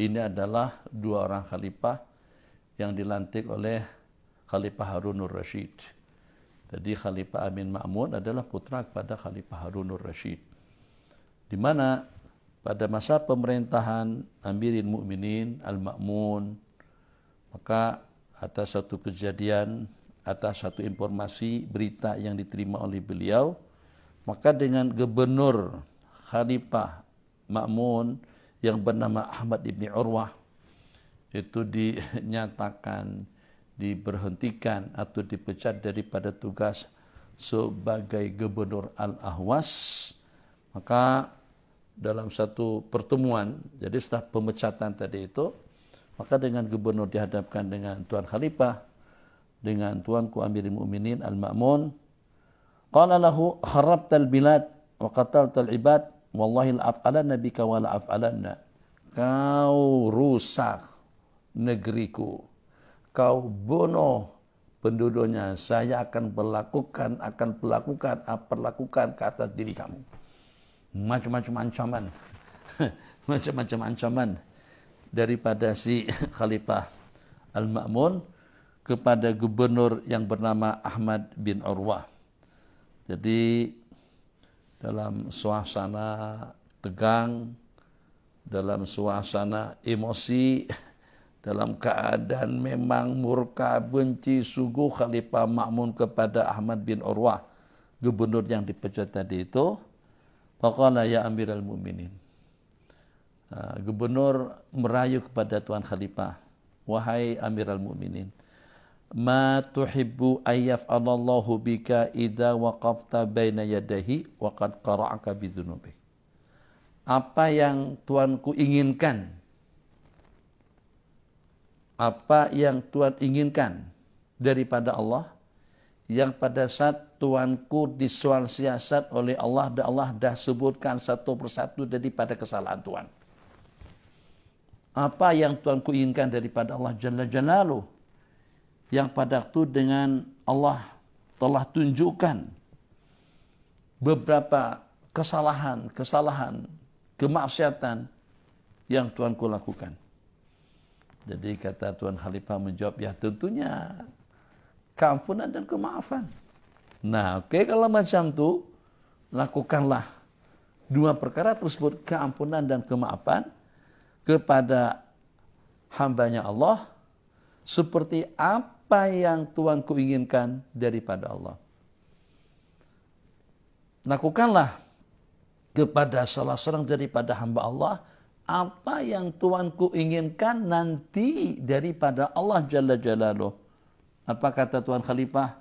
ini adalah dua orang khalifah yang dilantik oleh Khalifah Harunur Rasyid. Jadi Khalifah Amin Ma'mun adalah putra kepada Khalifah Harunur Rasyid. Di mana pada masa pemerintahan Amirul Mukminin Al-Ma'mun, maka atas satu kejadian, atas satu informasi, berita yang diterima oleh beliau, maka dengan gubernur Khalifah Ma'mun yang bernama Ahmad ibn Urwah itu dinyatakan diberhentikan atau dipecat daripada tugas sebagai gubernur Al-Ahwas. Maka dalam satu pertemuan, jadi setelah pemecatan tadi itu, maka dengan gubernur dihadapkan dengan Tuan Khalifah, dengan Tuanku Amirul Mukminin Al-Ma'mun, qala lahu kharabtal bilad wa qataltal ibad wallahi la'af'alanna bika wa la'af'alanna. Kau rusak negeriku, kau bunuh penduduknya, saya akan perlakukan ke atas diri kamu. Macam-macam ancaman macam-macam ancaman daripada si Khalifah Al-Ma'mun kepada gubernur yang bernama Ahmad bin Urwah. Jadi dalam suasana tegang, dalam suasana emosi, dalam keadaan memang murka, benci sungguh Khalifah Ma'mun kepada Ahmad bin Urwah, gubernur yang dipecat tadi itu. Faqala ya Amirul Mukminin. Gubernur merayu kepada Tuan Khalifah, wahai Amirul Mukminin, ma tuhibbu ayyaf'alallahu bika idza waqafta baina yadayhi wa qad qara'aka bidzunubik. Apa yang Tuanku inginkan, apa yang Tuhan inginkan daripada Allah, yang pada saat Tuanku disual siasat oleh Allah, dan Allah dah sebutkan satu persatu daripada kesalahan Tuhan. Apa yang Tuanku inginkan daripada Allah Jalla Jalaluh, yang pada waktu dengan Allah telah tunjukkan beberapa kesalahan, kemaksiatan yang Tuanku lakukan. Jadi kata Tuan Khalifah menjawab, ya tentunya keampunan dan kemaafan. Nah, oke, kalau macam tu, lakukanlah dua perkara tersebut, keampunan dan kemaafan kepada hambanya Allah, seperti apa yang Tuanku inginkan daripada Allah. Lakukanlah kepada salah seorang daripada hamba Allah apa yang Tuanku inginkan nanti daripada Allah Jalla Jalaluh. Apa kata Tuan Khalifah?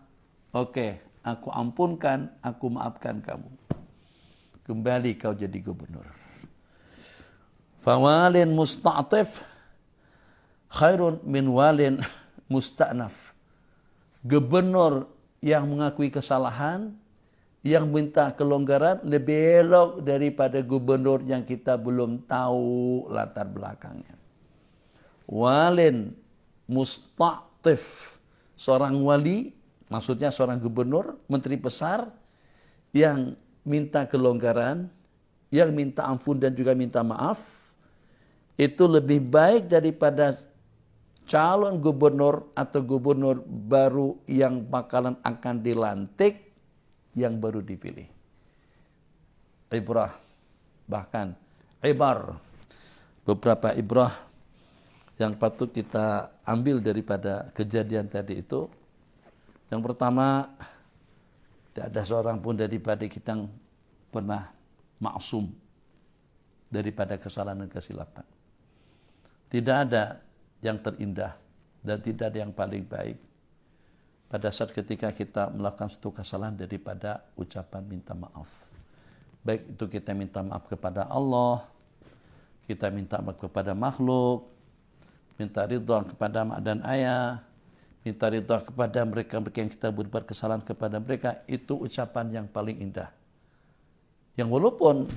Oke, aku ampunkan, aku maafkan kamu. Kembali kau jadi gubernur. Fawalin musta'tif khairun min walin musta'naf. Gubernur yang mengakui kesalahan, yang minta kelonggaran, lebih elok daripada gubernur yang kita belum tahu latar belakangnya. Walin musta'tif, seorang wali, maksudnya seorang gubernur, menteri besar, yang minta kelonggaran, yang minta ampun dan juga minta maaf, itu lebih baik daripada calon gubernur atau gubernur baru yang bakalan akan dilantik, yang baru dipilih. Ibrah, bahkan ibar, beberapa ibrah yang patut kita ambil daripada kejadian tadi itu. Yang pertama, tidak ada seorang pun daripada kita yang pernah maksum daripada kesalahan dan kesilapan. Tidak ada yang terindah dan tidak ada yang paling baik pada saat ketika kita melakukan suatu kesalahan daripada ucapan minta maaf. Baik itu kita minta maaf kepada Allah, kita minta maaf kepada makhluk, minta ridha kepada mak dan ayah, minta ridha kepada mereka-mereka yang kita berbuat kesalahan kepada mereka, itu ucapan yang paling indah. Yang walaupun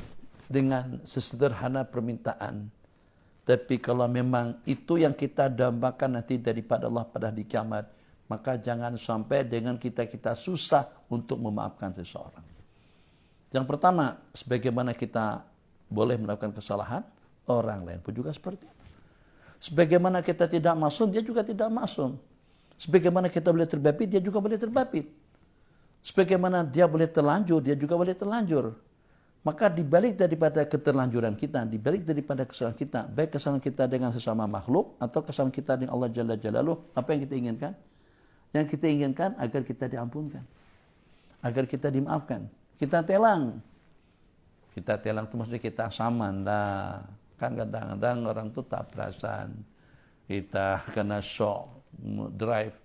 dengan sesederhana permintaan, tapi kalau memang itu yang kita dambakan nanti daripada Allah pada hari kiamat, maka jangan sampai dengan kita susah untuk memaafkan seseorang. Yang pertama, sebagaimana kita boleh melakukan kesalahan, orang lain pun juga seperti itu. Sebagaimana kita tidak maksum, dia juga tidak maksum. Sebagaimana kita boleh terbabit, dia juga boleh terbabit. Sebagaimana dia boleh terlanjur, dia juga boleh terlanjur. Maka dibalik daripada keterlanjuran kita, dibalik daripada kesalahan kita, baik kesalahan kita dengan sesama makhluk atau kesalahan kita dengan Allah Jalla Jalaluh, apa yang kita inginkan? Yang kita inginkan agar kita diampunkan, agar kita dimaafkan. Kita telang itu maksudnya kita saman lah. Kan kadang-kadang orang tuh tak perasan. Kita kena shock drive,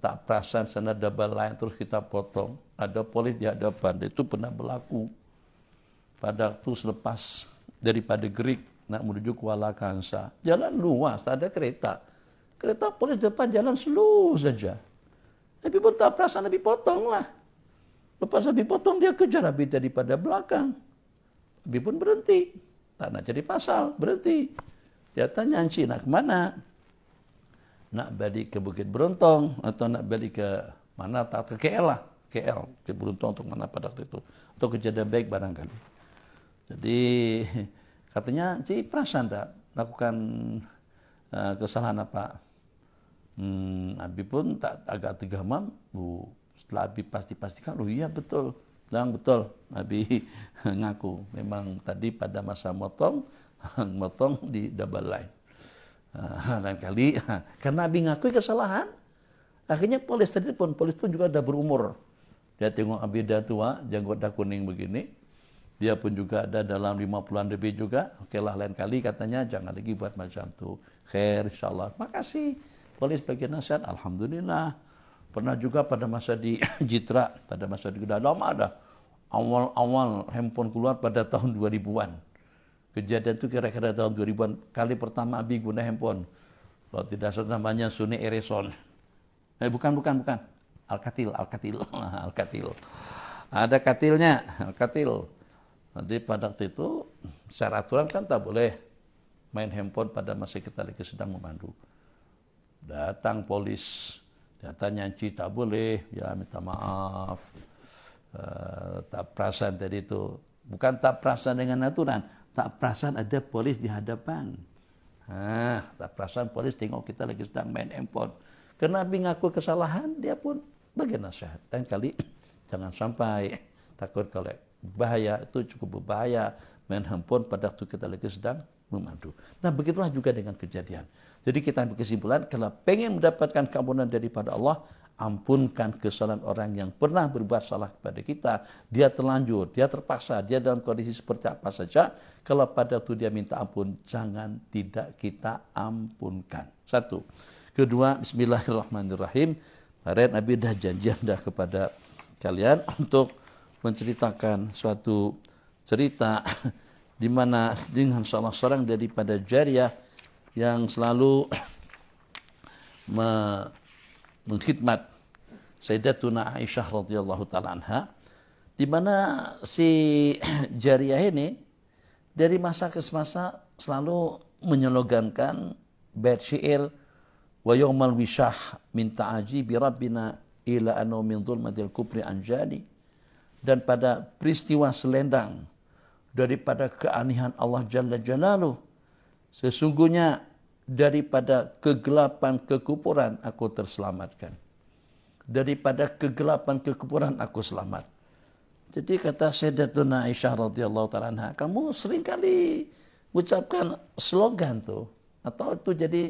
tak perasan sana double line terus kita potong. Ada polis di hadapan, itu pernah berlaku. Pada waktu selepas daripada Gerik nak menuju Kuala Kangsar, jalan luas, ada kereta. Kereta polis depan jalan slow saja. Nabi pun tak perasan, Nabi potong lah. Lepas Nabi potong, dia kejar Nabi daripada belakang. Nabi pun berhenti. Tak nak jadi pasal, berhenti. Dia tanya, "Encik nak ke mana? Nak balik ke Bukit Beruntong atau nak balik ke mana? Tak ke KL lah. KL, ke Beruntong untuk mana pada waktu itu. Atau kejadian baik barangkali." Jadi katanya, "Encik perasan tak lakukan kesalahan apa?" Abi pun tak agak tergamam. Setelah Abi pastikan, "Oh iya betul." Bilang betul. Abi ngaku memang tadi pada masa motong di double line. Lain kali karena Abi ngakui kesalahan, akhirnya polis pun juga dah berumur. Dia tengok Abi dah tua, janggut dah kuning begini. Dia pun juga ada dalam 50-an lebih juga. Okeylah lain kali katanya jangan lagi buat macam tu. Khair insyaallah. Makasih polis bagi nasihat, alhamdulillah. Pernah juga pada masa di Jitra, pada masa di dah lama dah. Awal-awal handphone keluar pada tahun 2000-an. Kejadian itu kira-kira tahun 2000-an. Kali pertama Abi guna handphone. Kalau tidak salah namanya Sony Ericsson. Bukan. Alcatel. Ada katilnya, Alcatel. Nanti pada waktu itu, secara aturan kan tak boleh main handphone pada masa kita lagi sedang memandu. Datang polis, dia tanya, "Encik tak boleh." Ya minta maaf. Tak perasan tadi itu. Bukan tak perasan dengan aturan. Tak perasan ada polis di hadapan. Tak perasan polis tengok kita lagi sedang main handphone. Kerana Abi ngaku kesalahan, dia pun bagi nasihat. Dan kali jangan sampai takut kalau bahaya, itu cukup berbahaya main handphone pada waktu kita lagi sedang memandu. Nah begitulah juga dengan kejadian. Jadi kita ambil kesimpulan, kalau pengen mendapatkan keampunan daripada Allah, ampunkan kesalahan orang yang pernah berbuat salah kepada kita. Dia terlanjur, dia terpaksa, dia dalam kondisi seperti apa saja. Kalau pada waktu dia minta ampun, jangan tidak kita ampunkan. Satu. Kedua, bismillahirrahmanirrahim. Kemarin Nabi dah janjian dah kepada kalian untuk menceritakan suatu cerita di mana dengan salah seorang daripada jariyah yang selalu mengkhidmat Sayyidatuna Aisyah radhiyallahu taala anha, di mana si jariyah ini dari masa ke masa selalu menylogankan bait syair wa yaumal wishah min ta'ajibi rabbina ila anna min dhulmatil kufri anjani, dan pada peristiwa selendang daripada keanehan Allah Jalla Jalaluh, sesungguhnya daripada kegelapan kekufuran aku terselamatkan. Daripada kegelapan kekufuran aku selamat. Jadi kata Sayyidatuna Aisyah radhiyallahu taala anha, kamu sering kali ucapkan slogan tuh, atau itu jadi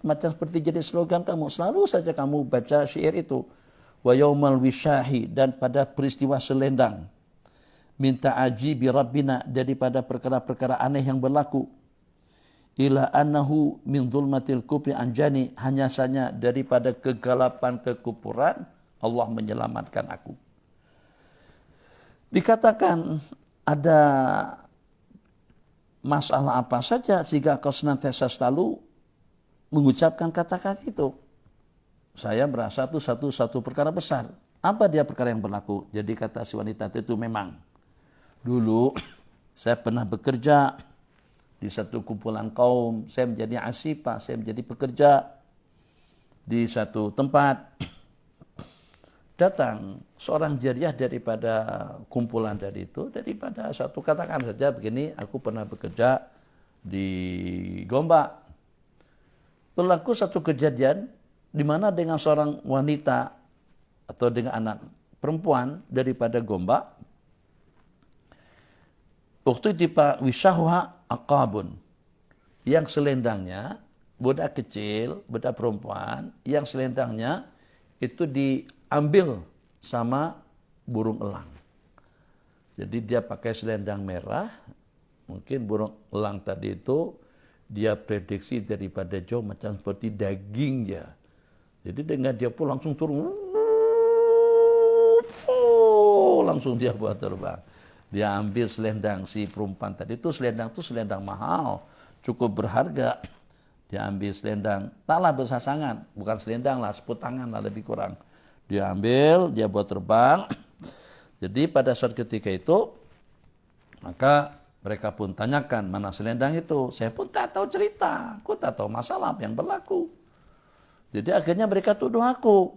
macam seperti jadi slogan kamu. Selalu saja kamu baca syair itu. Wa yaumal wishahi, dan pada peristiwa selendang. Minta ajibi rabbina, daripada perkara-perkara aneh yang berlaku. Ila annahu min dhulmatil kufri anjani, hanya saja daripada kegelapan kekufuran Allah menyelamatkan aku. Dikatakan ada masalah apa saja sehingga kau senantiasa selalu mengucapkan kata-kata itu. Saya merasa itu satu perkara besar. Apa dia perkara yang berlaku? Jadi kata si wanita itu, memang dulu saya pernah bekerja di satu kumpulan kaum, saya menjadi asifah, saya menjadi pekerja di satu tempat. Datang seorang jariyah daripada kumpulan dari itu, daripada satu, katakan saja begini, aku pernah bekerja di Gombak. berlaku satu kejadian di mana dengan seorang wanita atau dengan anak perempuan daripada Gombak, waktu itu Pak Wisahwa Aqabun, yang selendangnya, budak kecil, budak perempuan, yang selendangnya itu diambil sama burung elang. Jadi dia pakai selendang merah, mungkin burung elang tadi itu dia prediksi daripada jauh macam seperti daging ya. Jadi dengan dia pun langsung turun, langsung dia buat terbang. Dia ambil selendang si perempuan tadi itu selendang mahal, cukup berharga. Dia ambil selendang, taklah bersasangan, bukan selendang lah, seput tangan lah lebih kurang. Dia ambil, dia buat terbang. Jadi pada saat ketika itu, maka mereka pun tanyakan mana selendang itu. Saya pun tak tahu cerita, aku tak tahu masalah yang berlaku. Jadi akhirnya mereka tuduh aku.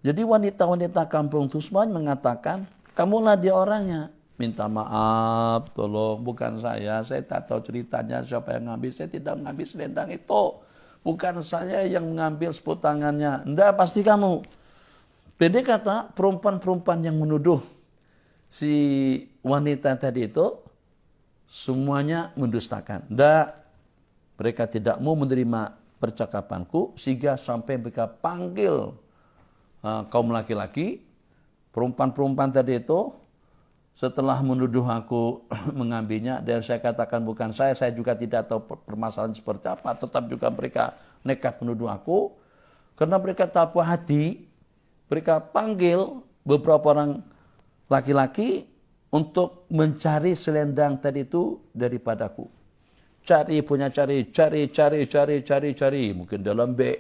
Jadi wanita-wanita kampung itu semua mengatakan, kamulah dia orangnya. Minta maaf, tolong, bukan saya tak tahu ceritanya siapa yang ngambil, saya tidak mengambil selendang itu. Bukan saya yang mengambil seput tangannya, enggak, pasti kamu. Pendek kata, perempuan-perempuan yang menuduh si wanita tadi itu, semuanya mendustakan. Enggak, mereka tidak mau menerima percakapanku, sehingga sampai mereka panggil kaum laki-laki, perempuan-perempuan tadi itu, setelah menuduh aku mengambilnya, dan saya katakan bukan saya juga tidak tahu permasalahan seperti apa, tetap juga mereka nekat menuduh aku, karena mereka tak puas hati, mereka panggil beberapa orang laki-laki untuk mencari selendang tadi itu daripadaku. Cari, mungkin dalam beg,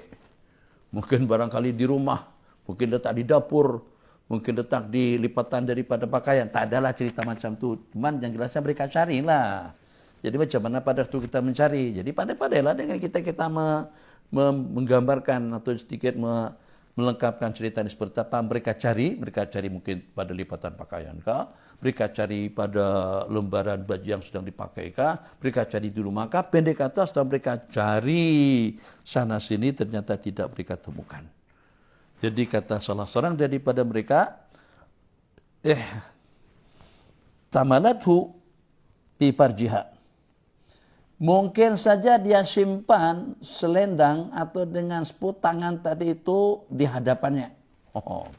mungkin barangkali di rumah, mungkin letak di dapur, mungkin letak di lipatan daripada pakaian. Tak adalah cerita macam tu. Cuman yang jelasnya mereka carilah. Jadi macam mana pada waktu kita mencari. Jadi pandai-pandailah dengan kita menggambarkan atau sedikit melengkapkan cerita ini seperti apa. Mereka cari mungkin pada lipatan pakaian kah? Mereka cari pada lembaran baju yang sedang dipakai kah? Mereka cari di rumah kah? Pendek kata setelah mereka cari sana sini ternyata tidak mereka temukan. Jadi kata salah seorang daripada mereka, tamanathu fi farjiha. Mungkin saja dia simpan selendang atau dengan seput tangan tadi itu di hadapannya. Oh,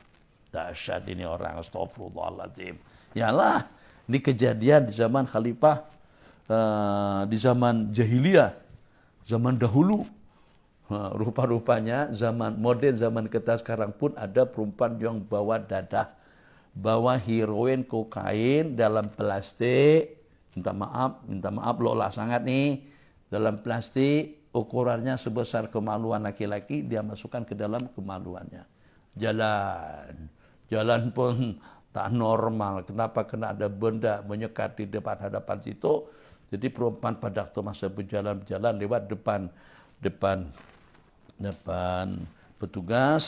dahsyat ini orang, astagfirullahaladzim. Yalah, ini kejadian di zaman khalifah, di zaman jahiliyah, zaman dahulu. Rupa-rupanya zaman modern, zaman kita sekarang pun ada perempuan yang bawa dadah, bawa heroin, kokain dalam plastik. Minta maaf lolah sangat nih, dalam plastik ukurannya sebesar kemaluan laki-laki, dia masukkan ke dalam kemaluannya. Jalan pun tak normal. Kenapa? Kena ada benda menyekat di hadapan situ. Jadi perempuan pada waktu masa berjalan lewat depan petugas,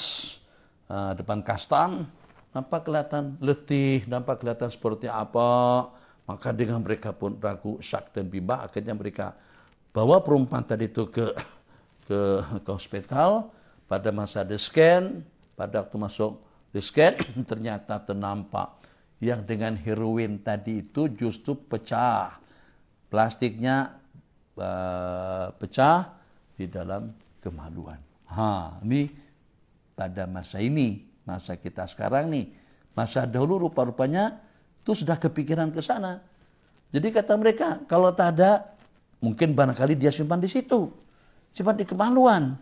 depan kastam, nampak kelihatan letih, nampak kelihatan seperti apa. Maka dengan mereka pun ragu, syak dan bimbang, akhirnya mereka bawa perempuan tadi itu ke hospital. Pada masa di-scan, pada waktu masuk di-scan, ternyata ternampak yang dengan heroin tadi itu justru pecah. Plastiknya pecah di dalam kemaluan. Ini pada masa ini, masa kita sekarang nih. Masa dahulu rupa-rupanya itu sudah kepikiran ke sana. Jadi kata mereka, kalau tak ada, mungkin barangkali dia simpan di situ. Simpan di kemaluan.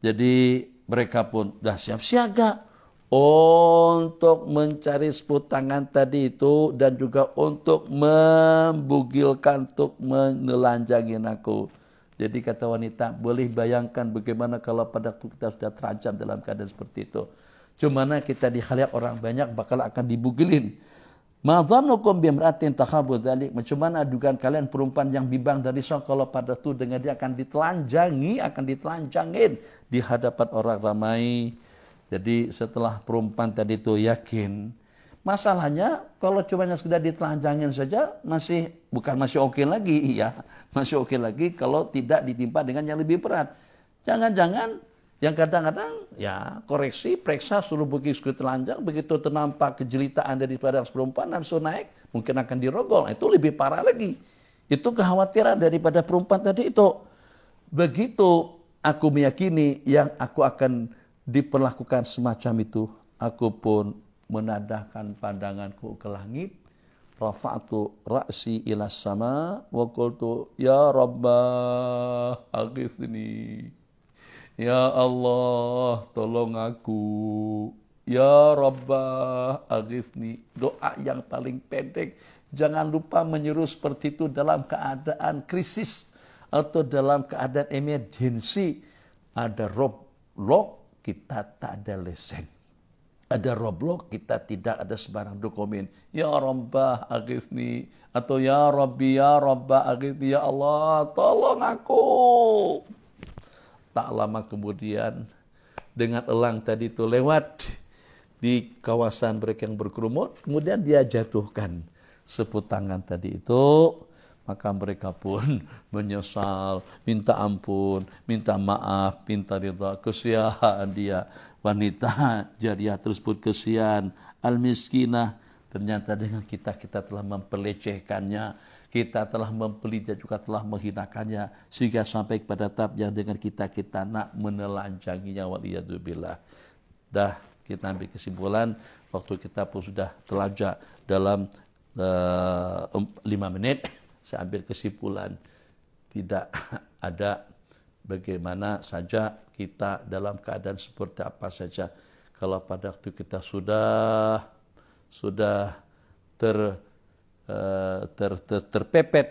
Jadi mereka pun sudah siap siaga untuk mencari seput tangan tadi itu dan juga untuk membugilkan, untuk menelanjangin aku. Jadi kata wanita, boleh bayangkan bagaimana kalau pada waktu kita sudah terancam dalam keadaan seperti itu. Cumana kita di khaliat orang banyak bakal akan dibugilin. Ma dhannukum bimra'atin takhabu dzalik. Macam mana dugaan kalian perempuan yang bimbang dari so kalau pada itu dengan dia akan ditelanjangin di hadapan orang ramai. Jadi setelah perempuan tadi itu yakin, masalahnya kalau cuma sudah ditelanjangin saja masih oke lagi, ya. Masih oke lagi kalau tidak ditimpa dengan yang lebih berat. Jangan-jangan yang kadang-kadang ya koreksi, periksa, suruh begitu telanjang, begitu ternampak kejelitaan daripada perempuan, nafsu naik, mungkin akan dirogol. Itu lebih parah lagi. Itu kekhawatiran daripada perempuan tadi itu. Begitu aku meyakini yang aku akan diperlakukan semacam itu, aku pun menadahkan pandanganku ke langit. Rafa'tu ra'si ila sama wa qultu ya Rabbah aghithni. Ya Allah, tolong aku. Ya Rabbah, aghithni. Doa yang paling pendek. Jangan lupa menyeru seperti itu dalam keadaan krisis atau dalam keadaan emergensi. Ada roblok, kita tak ada lesen. Ada roblok, kita tidak ada sebarang dokumen. Ya Rabbah, aghithni. Atau ya Rabbi, ya Rabbah, aghithni. Ya Allah, tolong aku. Tak lama kemudian dengan elang tadi itu lewat di kawasan mereka yang berkerumun, kemudian dia jatuhkan seput tangan tadi itu, maka mereka pun menyesal, minta ampun, minta maaf, minta ridha. Kesian dia, wanita jariah tersebut kesian, al-miskinah. Ternyata dengan kita telah mempelecehkannya, kita telah membeli dan juga telah menghinakannya, sehingga sampai kepada tahap yang dengan kita nak menelanjanginya, waliyadzubillah. Dah kita ambil kesimpulan, waktu kita pun sudah telanjang dalam 5 menit. Saya ambil kesimpulan, tidak ada bagaimana saja kita dalam keadaan seperti apa saja. Kalau pada waktu kita sudah terpepet,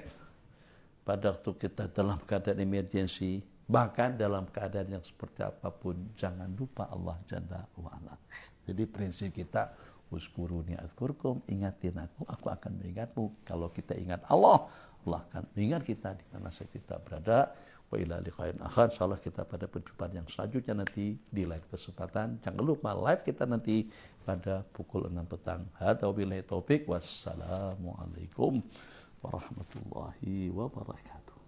pada waktu kita dalam keadaan emergensi, bahkan dalam keadaan yang seperti apapun, jangan lupa Allah Jalla wa'ala. Jadi prinsip kita, uskuruni azkurkum, ingatin aku akan mengingatmu. Kalau kita ingat Allah, Allah akan mengingat kita di mana saja kita berada. Wa ila liqa'in akhar. Insyaallah kita pada perjumpaan yang selanjutnya nanti di lain kesempatan. Jangan lupa live kita nanti pada pukul 6 petang. Hadza wabillahi taufik. Wassalamualaikum warahmatullahi wabarakatuh.